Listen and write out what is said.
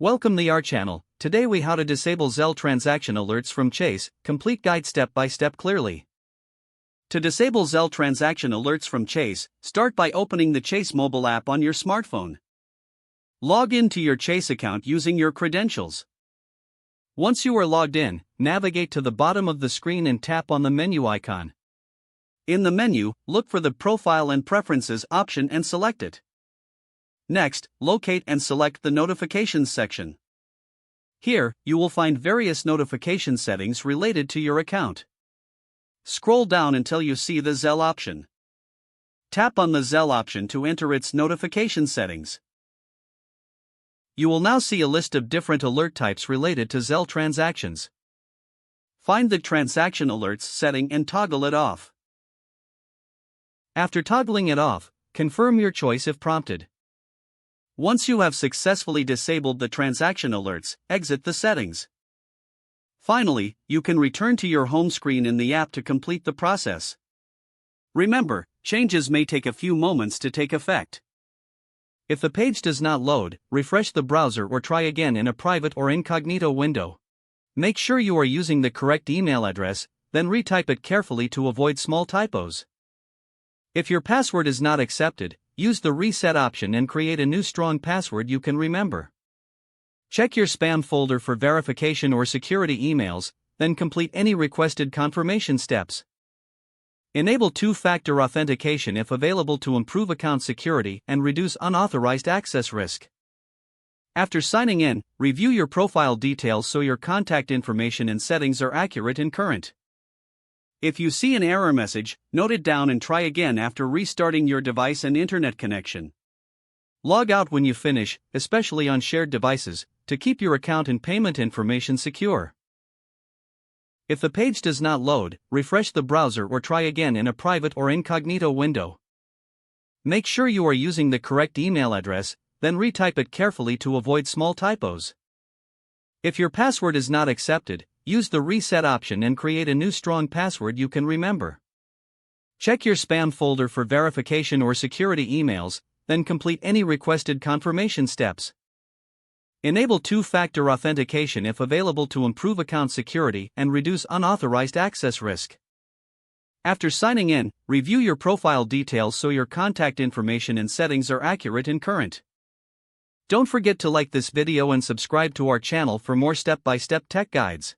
Welcome to our channel. Today we how to disable Zelle transaction alerts from Chase, complete guide step by step clearly. To disable Zelle transaction alerts from Chase, start by opening the Chase mobile app on your smartphone. Log in to your Chase account using your credentials. Once you are logged in, navigate to the bottom of the screen and tap on the menu icon. In the menu, look for the Profile and Preferences option and select it. Next, locate and select the Notifications section. Here, you will find various notification settings related to your account. Scroll down until you see the Zelle option. Tap on the Zelle option to enter its notification settings. You will now see a list of different alert types related to Zelle transactions. Find the Transaction Alerts setting and toggle it off. After toggling it off, confirm your choice if prompted. Once you have successfully disabled the transaction alerts, exit the settings. Finally, you can return to your home screen in the app to complete the process. Remember, changes may take a few moments to take effect. If the page does not load, refresh the browser or try again in a private or incognito window. Make sure you are using the correct email address, then retype it carefully to avoid small typos. If your password is not accepted, use the reset option and create a new strong password you can remember. Check your spam folder for verification or security emails, then complete any requested confirmation steps. Enable two-factor authentication if available to improve account security and reduce unauthorized access risk. After signing in, review your profile details so your contact information and settings are accurate and current. If you see an error message, note it down and try again after restarting your device and internet connection. Log out when you finish, especially on shared devices, to keep your account and payment information secure. If the page does not load, refresh the browser or try again in a private or incognito window. Make sure you are using the correct email address, then retype it carefully to avoid small typos. If your password is not accepted, use the reset option and create a new strong password you can remember. Check your spam folder for verification or security emails, then complete any requested confirmation steps. Enable two-factor authentication if available to improve account security and reduce unauthorized access risk. After signing in, review your profile details so your contact information and settings are accurate and current. Don't forget to like this video and subscribe to our channel for more step-by-step tech guides.